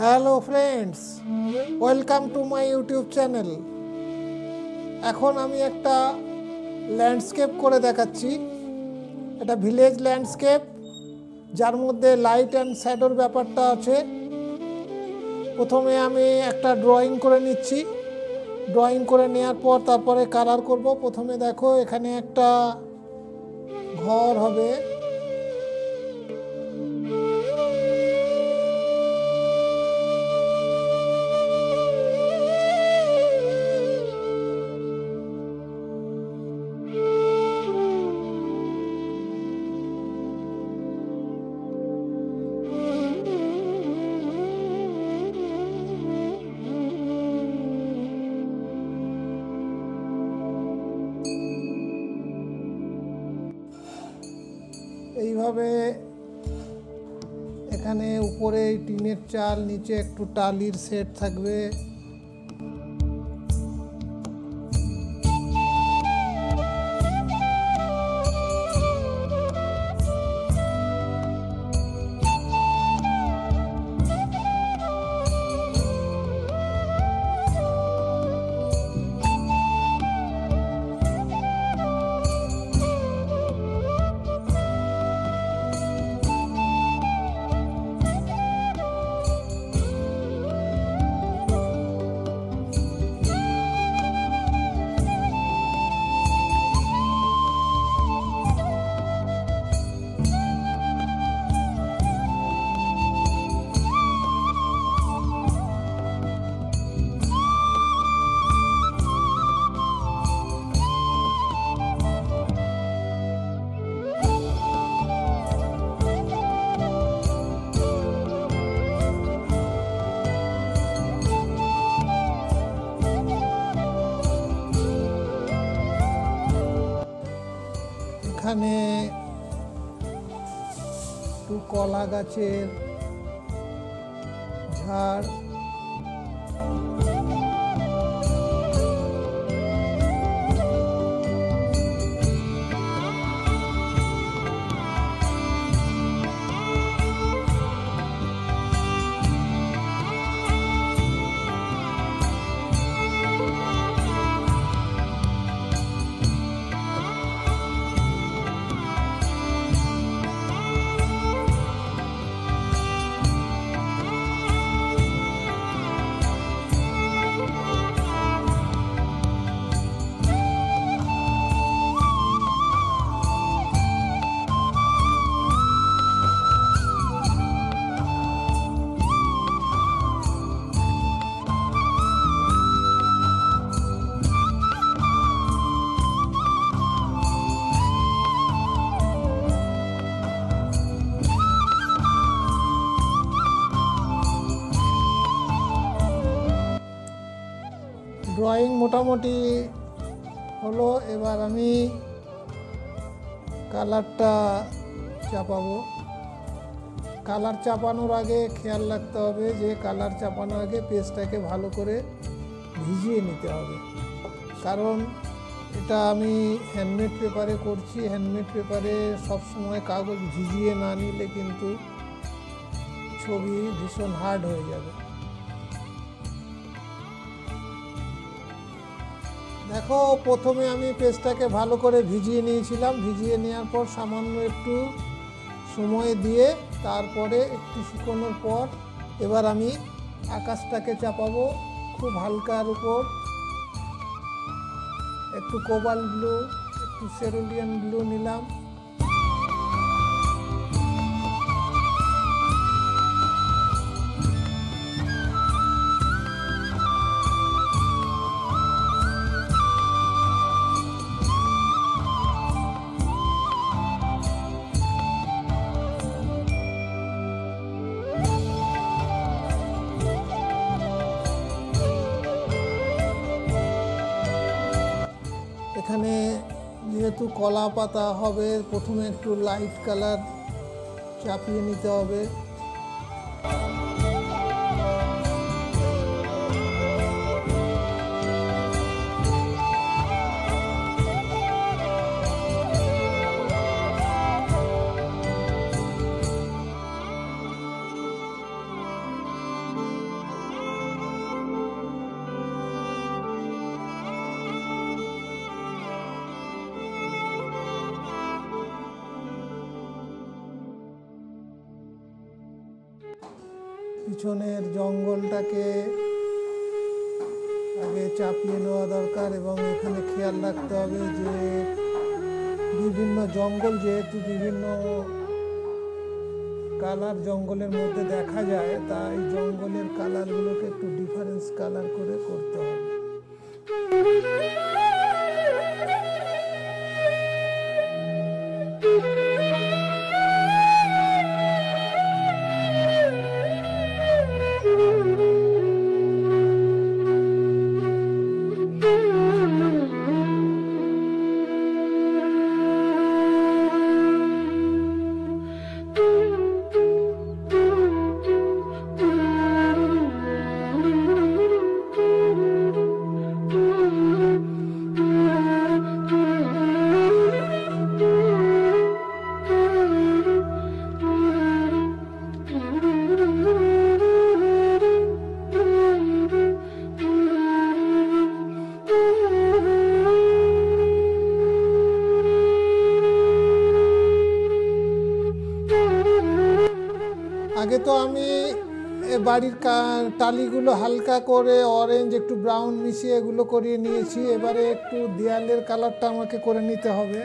Hello friends, welcome to my YouTube channel. এখন আমি একটা ল্যান্ডস্কেপ করে দেখাচ্ছি। এটা ভিলেজ ল্যান্ডস্কেপ, যার মধ্যে লাইট অ্যান্ড শ্যাডোর ব্যাপারটা আছে। প্রথমে আমি একটা ড্রয়িং করে নিচ্ছি। ড্রয়িং করে নেওয়ার পর তারপরে কালার করব। প্রথমে দেখো, এখানে একটা ঘর হবে। এইভাবে এখানে উপরে টিনের চাল, নিচে একটু টালির সেট থাকবে। এখানে একটু কলা গাছের ঝাড়, ড্রয়িং মোটামুটি হলো। এবার আমি কালারটা চাপাবো। কালার চাপানোর আগে খেয়াল রাখতে হবে যে কালার চাপানোর আগে পেজটাকে ভালো করে ভিজিয়ে নিতে হবে, কারণ এটা আমি হ্যান্ডমেড পেপারে করছি। হ্যান্ডমেড পেপারে সবসময় কাগজ ভিজিয়ে না নিলে কিন্তু ছবি ভীষণ হার্ড হয়ে যাবে। দেখো, প্রথমে আমি পেজটাকে ভালো করে ভিজিয়ে নিয়েছিলাম। ভিজিয়ে নেওয়ার পর সামান্য একটু সময় দিয়ে তারপরে একটু শুকোনোর পর এবার আমি আকাশটাকে চাপাবো খুব হালকার উপর। একটু কোবাল্ট ব্লু, একটু সেরুলিয়ান ব্লু নিলাম। এখানে যেহেতু কলা পাতা হবে, প্রথমে একটু লাইট কালার চাপিয়ে নিতে হবে। পিছনের জঙ্গলটাকে আগে চাপিয়ে নেওয়া দরকার এবং এখানে খেয়াল রাখতে হবে যে বিভিন্ন জঙ্গল যেহেতু বিভিন্ন কালার জঙ্গলের মধ্যে দেখা যায়, তাই জঙ্গলের কালারগুলোকে একটু ডিফারেন্স কালার করে করতে হবে। আগে তো আমি বাড়ির টালিগুলো হালকা করে অরেঞ্জ একটু ব্রাউন মিশিয়ে এগুলো করিয়ে নিয়েছি। এবারে একটু দেয়ালের কালারটা আমাকে করে নিতে হবে।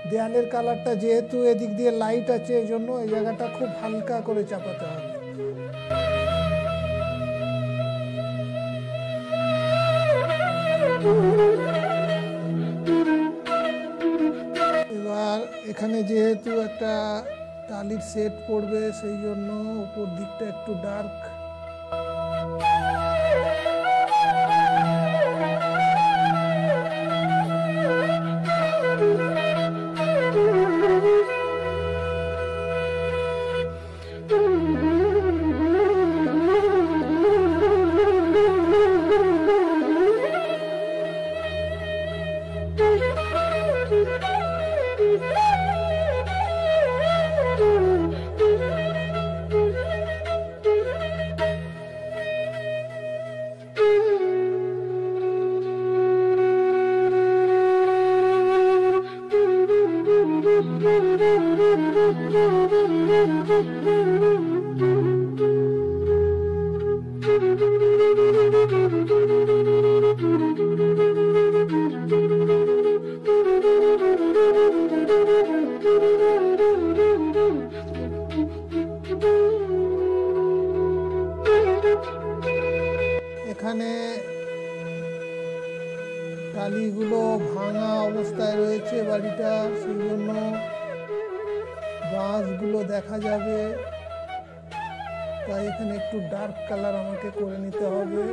দেয়ালের কালারটা যেহেতু এদিক দিয়ে লাইট আছে, এই জন্য এই জায়গাটা খুব হালকা করে চাপাতে হবে। এবার এখানে যেহেতু একটা টালির সেট পড়বে, সেই জন্য উপর দিকটা একটু ডার্ক। এখানে টালিগুলো ভাঙা অবস্থায় রয়েছে বাড়িটা, সেই জন্য বাঁশগুলো দেখা যাবে, তাই এখানে একটু ডার্ক কালার আমাকে করে নিতে হবে।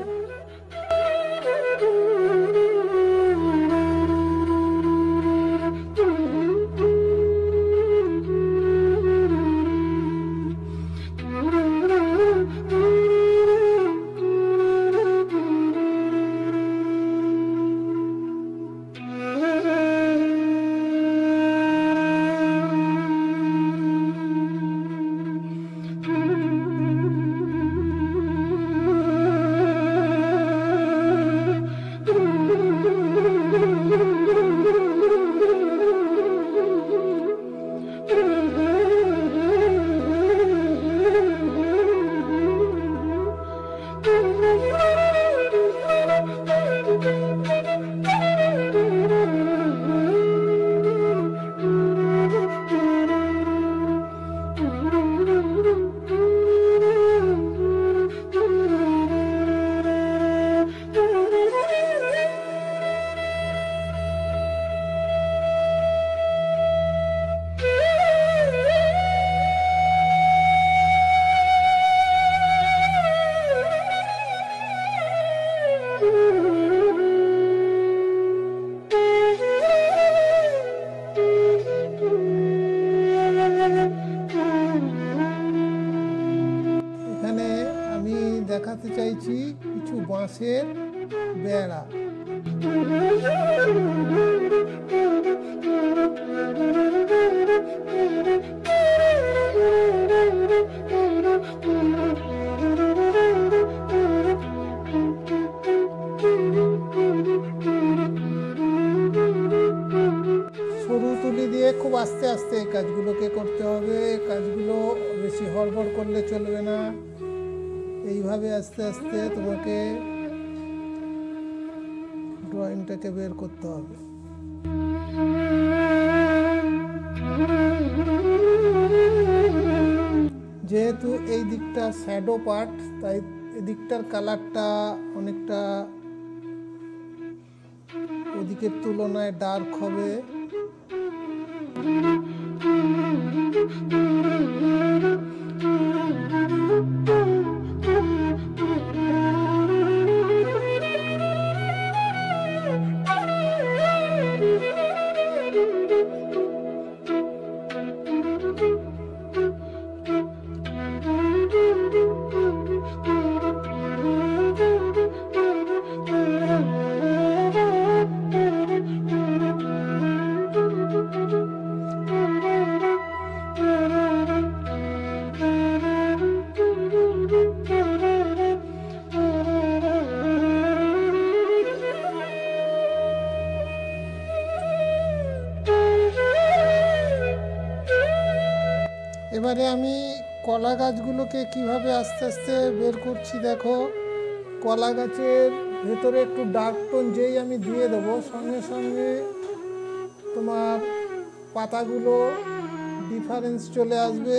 দেখাতে চাইছি কিছু বাঁশের বেড়া। সরু তুলি দিয়ে খুব আস্তে আস্তে এই কাজগুলোকে করতে হবে। কাজগুলো বেশি হড়বড় করলে চলবে না। এইভাবে আস্তে আস্তে তোমাকে ড্রয়িংটাকে বের করতে হবে। যেহেতু এই দিকটা শ্যাডো পার্ট, তাই এদিকটার কালারটা অনেকটা ওদিকের তুলনায় ডার্ক হবে। এবারে আমি কলা গাছগুলোকে কিভাবে আস্তে আস্তে বের করছি দেখো। কলা গাছের ভেতরে একটু ডার্ক টোন যেই আমি দিয়ে দেবো, সঙ্গে সঙ্গে তোমার পাতাগুলো ডিফারেন্স চলে আসবে।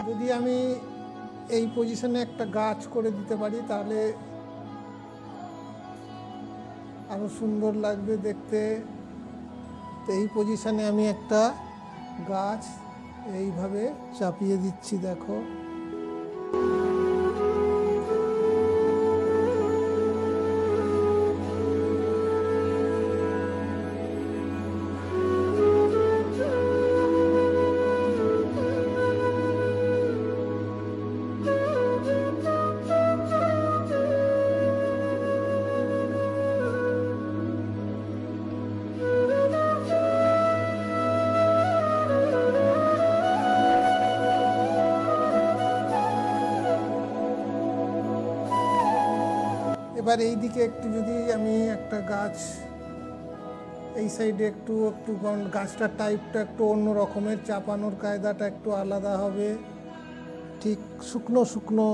যদি আমি এই পজিশনে একটা গাছ করে দিতে পারি তাহলে আরো সুন্দর লাগবে দেখতে। তো এই পজিশনে আমি একটা গাছ এইভাবে চাপিয়ে দিচ্ছি দেখো। এবার এই দিকে একটু যদি আমি একটা গাছ এই সাইডে একটু একটু গাছটার টাইপটা একটু অন্য রকমের, চাপানোর কায়দাটা একটু আলাদা হবে। ঠিক শুকনো শুকনো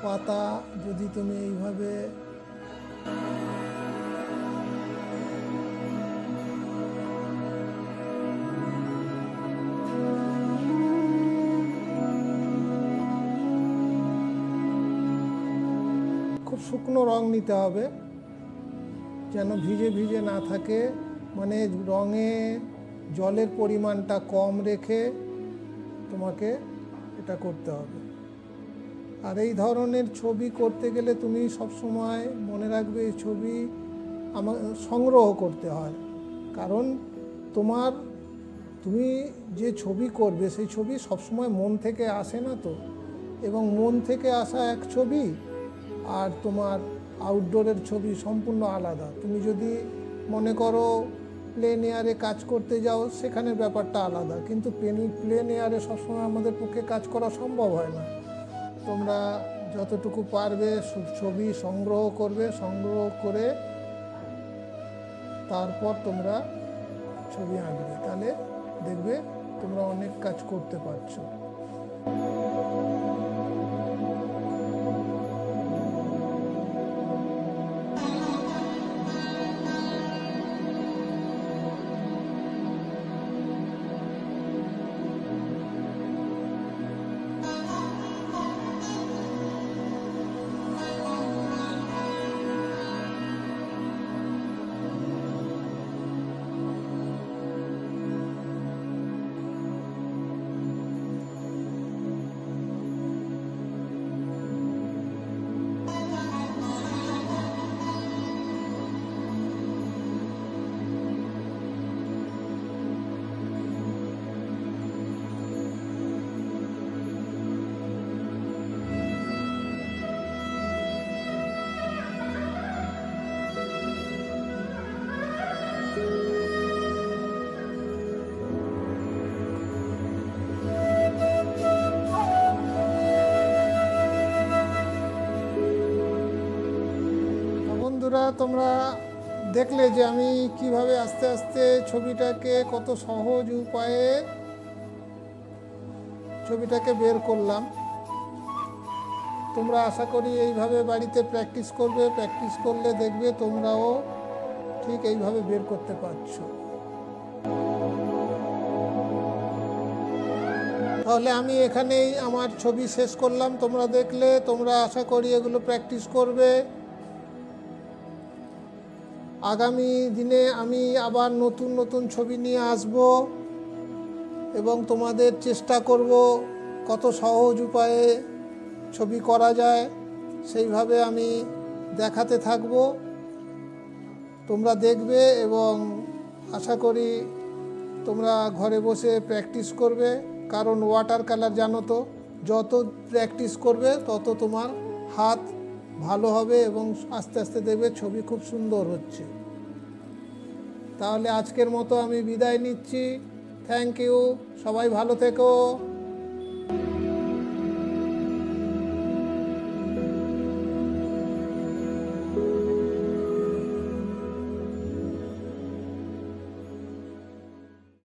পাতা যদি তুমি এইভাবে খুব শুকনো রং নিতে হবে, যেন ভিজে ভিজে না থাকে, মানে রঙে জলের পরিমাণটা কম রেখে তোমাকে এটা করতে হবে। আর এই ধরনের ছবি করতে গেলে তুমি সবসময় মনে রাখবে এই ছবি আমার সংগ্রহ করতে হয়, কারণ তুমি যে ছবি করবে সেই ছবি সবসময় মন থেকে আসে না তো, এবং মন থেকে আসা এক ছবি আর তোমার আউটডোরের ছবি সম্পূর্ণ আলাদা। তুমি যদি মনে করো প্লেন এয়ারে কাজ করতে যাও সেখানে ব্যাপারটা আলাদা, কিন্তু প্লেন এয়ারে সবসময় আমাদের পক্ষে কাজ করা সম্ভব হয় না। তোমরা যতটুকু পারবে ছবি সংগ্রহ করবে, সংগ্রহ করে তারপর তোমরা ছবি আঁকবে, তাহলে দেখবে তোমরা অনেক কাজ করতে পারছো। বন্ধুরা, তোমরা দেখলে যে আমি কিভাবে আস্তে আস্তে ছবিটাকে কত সহজ উপায়ে ছবিটাকে বের করলাম। তোমরা আশা করি এইভাবে বাড়িতে প্র্যাকটিস করবে, প্র্যাকটিস করলে দেখবে তোমরাও ঠিক এইভাবে বের করতে পারছো। তাহলে আমি এখানেই আমার ছবি শেষ করলাম। তোমরা দেখলে, তোমরা আশা করি এগুলো প্র্যাকটিস করবে। আগামী দিনে আমি আবার নতুন নতুন ছবি নিয়ে আসব এবং তোমাদের চেষ্টা করব কত সহজ উপায়ে ছবি করা যায় সেইভাবে আমি দেখাতে থাকব। তোমরা দেখবে এবং আশা করি তোমরা ঘরে বসে প্র্যাকটিস করবে, কারণ ওয়াটার কালার জানো তো, যত প্র্যাকটিস করবে তত তোমার হাত ভালো হবে এবং আস্তে আস্তে দেখবে ছবি খুব সুন্দর হচ্ছে। তাহলে আজকের মতো আমি বিদায় নিচ্ছি। থ্যাংক ইউ, সবাই ভালো থেকো।